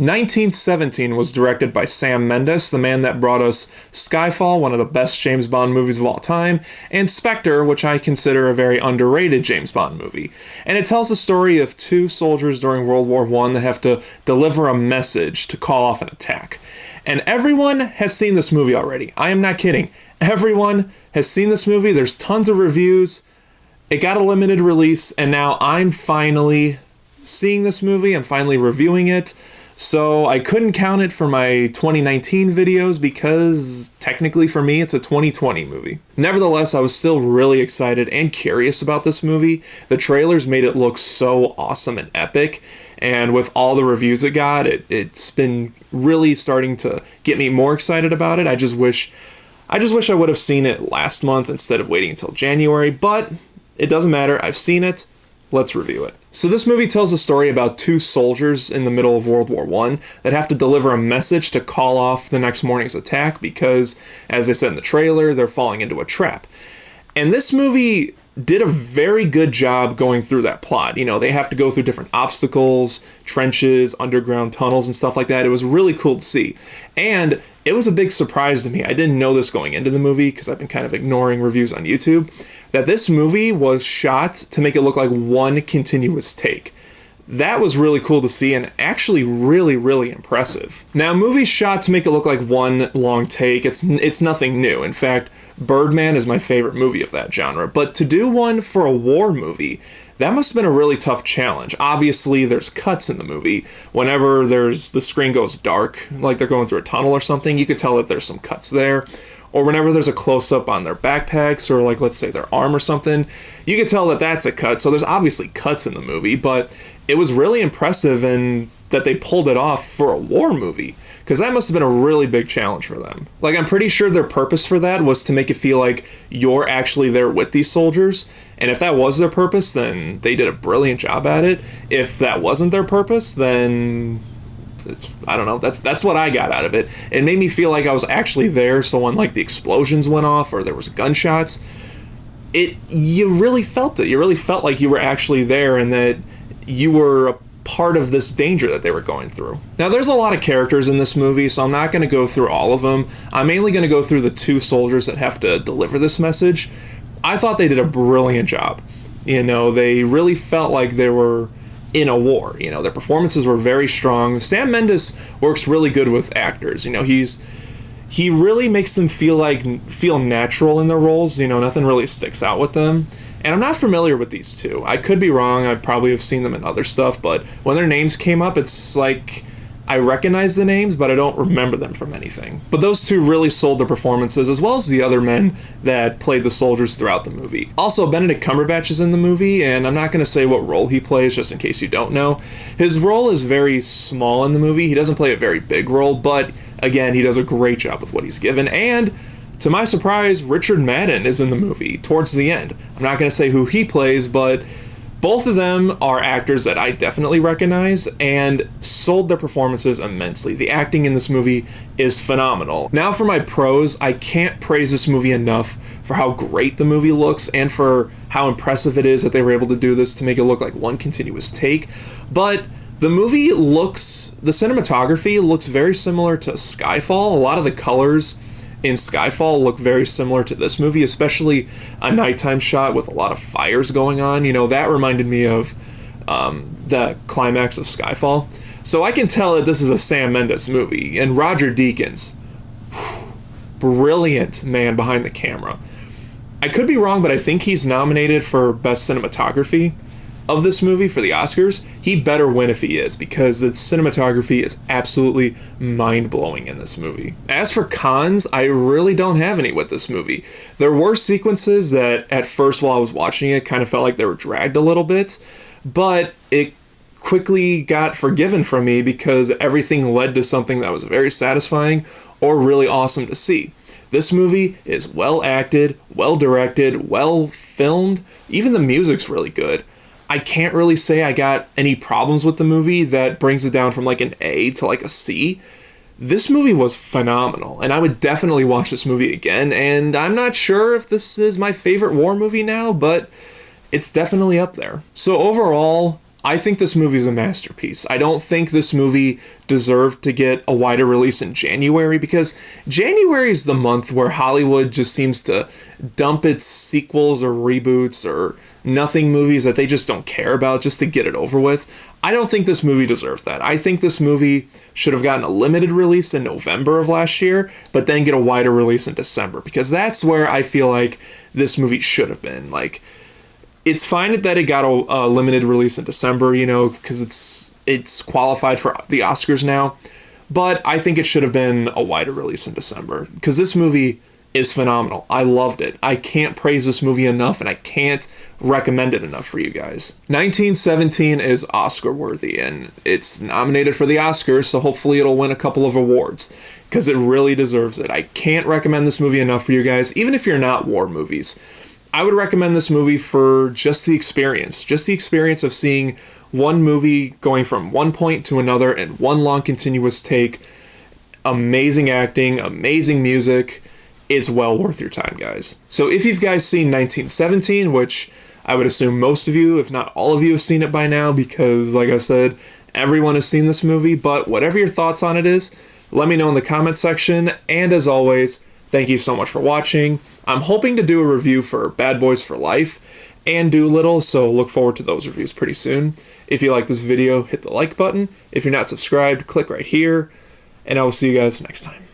1917 was directed by Sam Mendes, the man that brought us Skyfall, one of the best James Bond movies of all time, and Spectre, which I consider a very underrated James Bond movie. And it tells the story of two soldiers during World War I that have to deliver a message to call off an attack. And everyone has seen this movie already. I am not kidding. Everyone has seen this movie. There's tons of reviews. It got a limited release, and now I'm finally seeing this movie. I'm finally reviewing it. So I couldn't count it for my 2019 videos because technically for me it's a 2020 movie. Nevertheless, I was still really excited and curious about this movie. The trailers made it look so awesome and epic, and with all the reviews it got, it's been really starting to get me more excited about it. I just wish I would have seen it last month instead of waiting until January, but it doesn't matter. I've seen it. Let's review it. So this movie tells a story about two soldiers in the middle of World War I that have to deliver a message to call off the next morning's attack because, as I said in the trailer, they're falling into a trap. And this movie did a very good job going through that plot. You know, they have to go through different obstacles, trenches, underground tunnels, and stuff like that. It was really cool to see. And it was a big surprise to me. I didn't know this going into the movie because I've been kind of ignoring reviews on YouTube, that this movie was shot to make it look like one continuous take. That was really cool to see and actually really, really impressive. Now, movies shot to make it look like one long take, it's nothing new. In fact, Birdman is my favorite movie of that genre. But to do one for a war movie, that must have been a really tough challenge. Obviously, there's cuts in the movie. Whenever the screen goes dark, like they're going through a tunnel or something, you could tell that there's some cuts there. Or whenever there's a close-up on their backpacks or, like, let's say their arm or something, you can tell that that's a cut. So there's obviously cuts in the movie, but it was really impressive in that they pulled it off for a war movie, because that must have been a really big challenge for them. Like, I'm pretty sure their purpose for that was to make it feel like you're actually there with these soldiers, and if that was their purpose, then they did a brilliant job at it. If that wasn't their purpose, then I don't know, that's what I got out of it. It made me feel like I was actually there, so when like the explosions went off or there was gunshots, you really felt it. You really felt like you were actually there and that you were a part of this danger that they were going through. Now, there's a lot of characters in this movie, so I'm not going to go through all of them. I'm mainly going to go through the two soldiers that have to deliver this message. I thought they did a brilliant job. You know, they really felt like they were in a war. You know, their performances were very strong. Sam Mendes works really good with actors. You know, he really makes them feel natural in their roles. You know, nothing really sticks out with them. And I'm not familiar with these two. I could be wrong. I probably have seen them in other stuff, but when their names came up, it's like I recognize the names, but I don't remember them from anything. But those two really sold their performances, as well as the other men that played the soldiers throughout the movie. Also, Benedict Cumberbatch is in the movie, and I'm not going to say what role he plays, just in case you don't know. His role is very small in the movie. He doesn't play a very big role, but again, he does a great job with what he's given. And to my surprise, Richard Madden is in the movie towards the end. I'm not going to say who he plays, but both of them are actors that I definitely recognize and sold their performances immensely. The acting in this movie is phenomenal. Now for my pros, I can't praise this movie enough for how great the movie looks and for how impressive it is that they were able to do this to make it look like one continuous take. But the cinematography looks very similar to Skyfall. A lot of the colors in Skyfall look very similar to this movie, especially a nighttime shot with a lot of fires going on. You know, that reminded me of the climax of Skyfall. So I can tell that this is a Sam Mendes movie. And Roger Deakins, brilliant man behind the camera. I could be wrong, but I think he's nominated for Best Cinematography of this movie for the Oscars. He better win if he is, because the cinematography is absolutely mind-blowing in this movie. As for cons, I really don't have any with this movie. There were sequences that at first while I was watching it kind of felt like they were dragged a little bit, but it quickly got forgiven from me because everything led to something that was very satisfying or really awesome to see. This movie is well acted, well directed, well filmed. Even the music's really good. I can't really say I got any problems with the movie that brings it down from like an A to like a C. This movie was phenomenal, and I would definitely watch this movie again, and I'm not sure if this is my favorite war movie now, but it's definitely up there. So overall, I think this movie is a masterpiece. I don't think this movie deserved to get a wider release in January, because January is the month where Hollywood just seems to dump its sequels or reboots or nothing movies that they just don't care about just to get it over with. I don't think this movie deserves that. I think this movie should have gotten a limited release in November of last year, but then get a wider release in December, because that's where I feel like this movie should have been. Like, it's fine that it got a limited release in December, you know, because it's qualified for the Oscars now. But I think it should have been a wider release in December, because this movie is phenomenal. I loved it. I can't praise this movie enough, and I can't recommend it enough for you guys. 1917 is Oscar worthy, and it's nominated for the Oscars, so hopefully it'll win a couple of awards, because it really deserves it. I can't recommend this movie enough for you guys, even if you're not war movies. I would recommend this movie for just the experience of seeing one movie going from one point to another in one long continuous take. Amazing acting, amazing music. It's well worth your time, guys. So if you've guys seen 1917, which I would assume most of you, if not all of you, have seen it by now, because like I said, everyone has seen this movie, but whatever your thoughts on it is, let me know in the comment section. And as always, thank you so much for watching. I'm hoping to do a review for Bad Boys for Life and Doolittle, so look forward to those reviews pretty soon. If you like this video, hit the like button. If you're not subscribed, click right here, and I will see you guys next time.